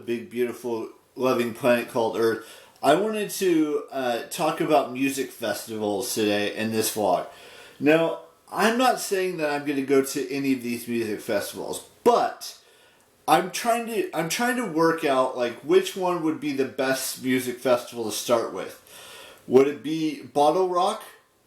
big, beautiful, loving planet called Earth, I wanted to talk about music festivals today in this vlog. Now, I'm not saying that I'm going to go to any of these music festivals, but I'm trying to work out like which one would be the best music festival to start with. Would it be BottleRock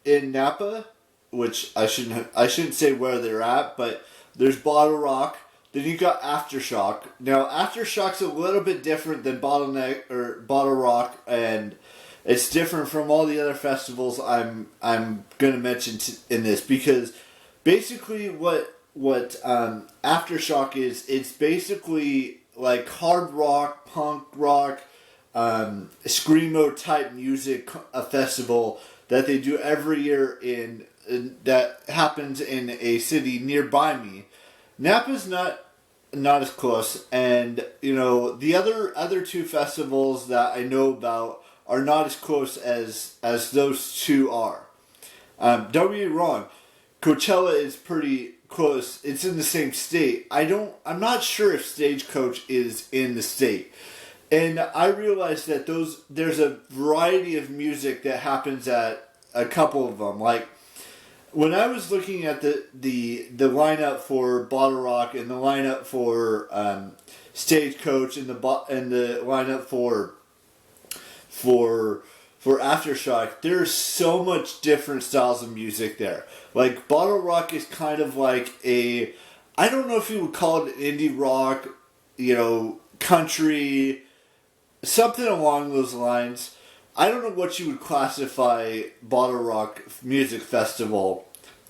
in Napa, which I shouldn't say where they're at, but there's BottleRock. Then you got Aftershock. Now Aftershock's a little bit different than BottleRock, and it's different from all the other festivals I'm going to mention in this, because basically what Aftershock is, it's basically like hard rock, punk rock, screamo type music, a festival that they do every year in that happens in a city nearby me. Napa's not as close, and the other two festivals that I know about are not as close as those two are. Don't get me wrong, Coachella is pretty close. It's in the same state. I'm not sure if Stagecoach is in the state. And I realized that there's a variety of music that happens at a couple of them. Like when I was looking at the lineup for BottleRock and the lineup for Stagecoach and the lineup for Aftershock, there's so much different styles of music there. Like BottleRock is kind of like I don't know if you would call it indie rock, country, something along those lines. I don't know what you would classify BottleRock Music Festival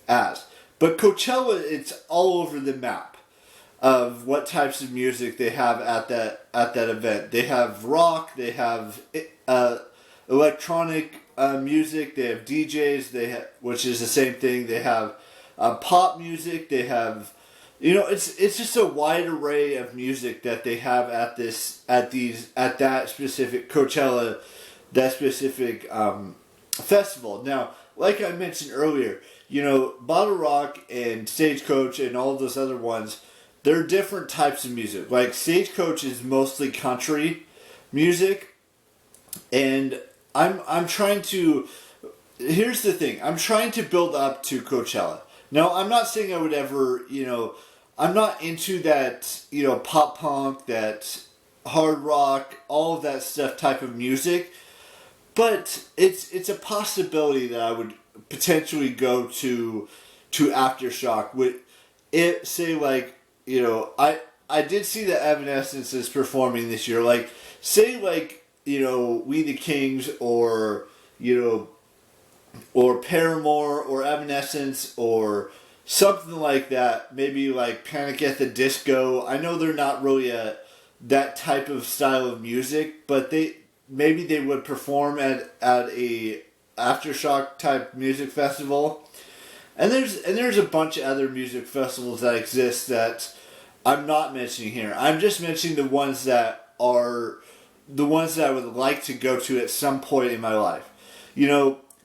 as. But Coachella, it's all over the map of what types of music they have at that event. They have rock, they have electronic music, they have DJs, which is the same thing. They have pop music, they have it's just a wide array of music that they have at that specific Coachella, that specific festival. Now, like I mentioned earlier, BottleRock and Stagecoach and all those other ones, they're different types of music. Like Stagecoach is mostly country music, and I'm trying to. Here's the thing: I'm trying to build up to Coachella. Now, I'm not saying I would ever, I'm not into that, pop punk, that hard rock, all of that stuff type of music. But it's a possibility that I would potentially go to Aftershock. Would it say like, I did see that Evanescence is performing this year. Like, say like, We the Kings or Paramore or Evanescence or something like that. Maybe like Panic at the Disco. I know they're not really that type of style of music, but maybe they would perform at a Aftershock type music festival. And there's a bunch of other music festivals that exist that I'm not mentioning here. I'm just mentioning the ones that are the ones that I would like to go to at some point in my life.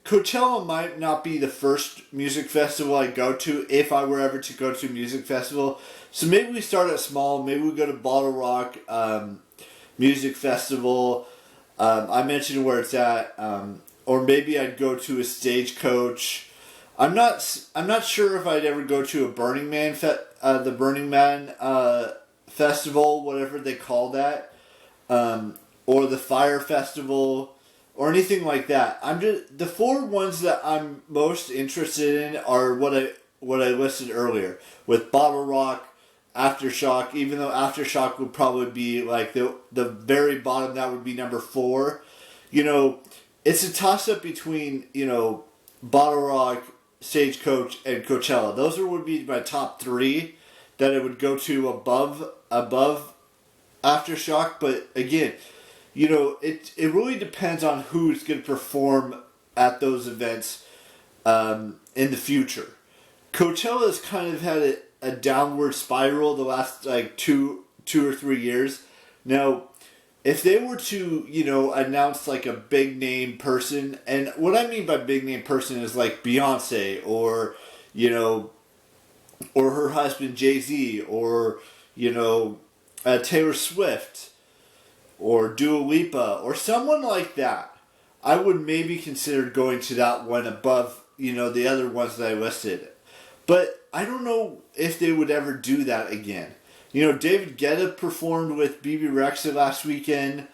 Coachella might not be the first music festival I go to if I were ever to go to a music festival. So maybe we start at small. Maybe we go to BottleRock Music Festival. I mentioned where it's at. Or maybe I'd go to a Stagecoach. I'm not sure if I'd ever go to a Burning Man the Burning Man festival, whatever they call that, or the Fire Festival, or anything like that. The four ones that I'm most interested in are what I listed earlier, with BottleRock, Aftershock. Even though Aftershock would probably be like the very bottom, that would be number 4. It's a toss up between BottleRock, Stagecoach, and Coachella. Those would be my top 3 that I would go to above Aftershock. But again, it really depends on who's going to perform at those events in the future. Coachella has kind of had a downward spiral the last like two or 3 years. Now, if they were to, announce like a big name person, and what I mean by big name person is like Beyonce or her husband Jay-Z or Taylor Swift, or Dua Lipa or someone like that, I would maybe consider going to that one above, the other ones that I listed. But I don't know if they would ever do that again. David Guetta performed with BB Rexa last weekend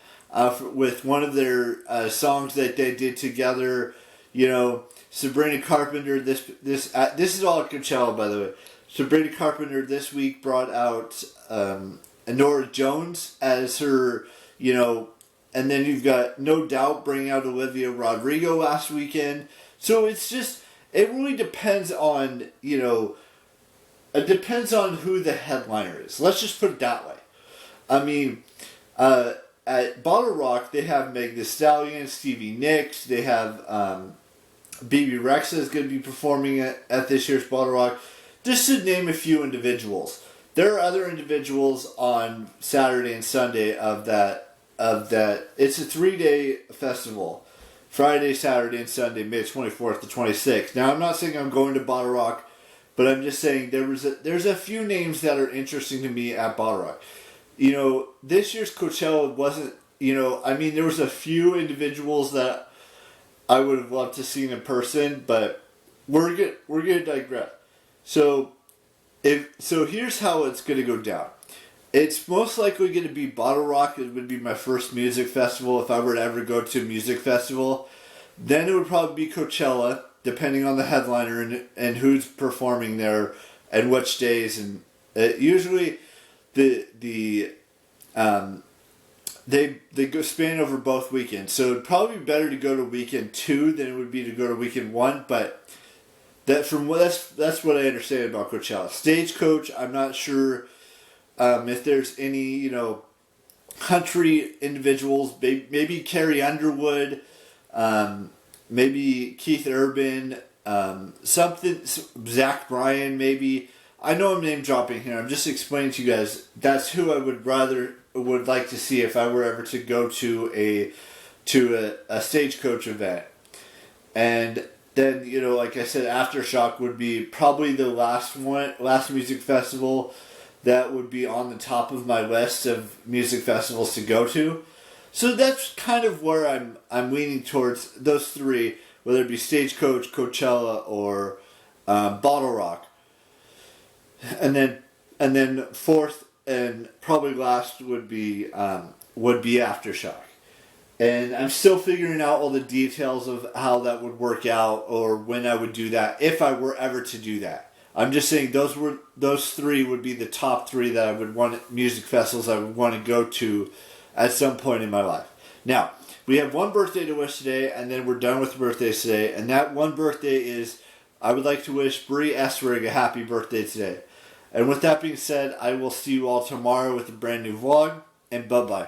with one of their songs that they did together. Sabrina Carpenter. This is all at Coachella, by the way. Sabrina Carpenter this week brought out Nora Jones as her, and then you've got No Doubt bringing out Olivia Rodrigo last weekend. So it's just, it really depends on, it depends on who the headliner is. Let's just put it that way. I mean, at BottleRock, they have Meg Thee Stallion, Stevie Nicks, they have BB Rexa is going to be performing at this year's BottleRock. Just to name a few individuals. There are other individuals on Saturday and Sunday of that. It's a 3-day festival. Friday, Saturday, and Sunday, May 24th to 26th. Now, I'm not saying I'm going to BottleRock, but I'm just saying there's a few names that are interesting to me at BottleRock. This year's Coachella wasn't, there was a few individuals that I would have loved to see in person, but we're going to digress. So here's how it's going to go down. It's most likely going to be BottleRock. It would be my first music festival if I were to ever go to a music festival. Then it would probably be Coachella, depending on the headliner and who's performing there and which days. And usually they go span over both weekends. So it'd probably be better to go to weekend 2 than it would be to go to weekend 1. But that's what I understand about Coachella. Stagecoach, I'm not sure if there's any, country individuals, maybe Carrie Underwood, maybe Keith Urban, Zach Bryan, maybe. I know I'm name dropping here. I'm just explaining to you guys. That's who I would like to see if I were ever to go to a Stagecoach event. And then, like I said, Aftershock would be probably the last music festival that would be on the top of my list of music festivals to go to. So that's kind of where I'm leaning towards those three, whether it be Stagecoach, Coachella, or BottleRock. And then fourth and probably last would be Aftershock. And I'm still figuring out all the details of how that would work out or when I would do that, if I were ever to do that. I'm just saying those three would be the top 3 that I would want, music festivals I would want to go to at some point in my life. Now, we have one birthday to wish today, and then we're done with birthdays today. And that one birthday is, I would like to wish Bree Esrig a happy birthday today. And with that being said, I will see you all tomorrow with a brand new vlog, and bye-bye.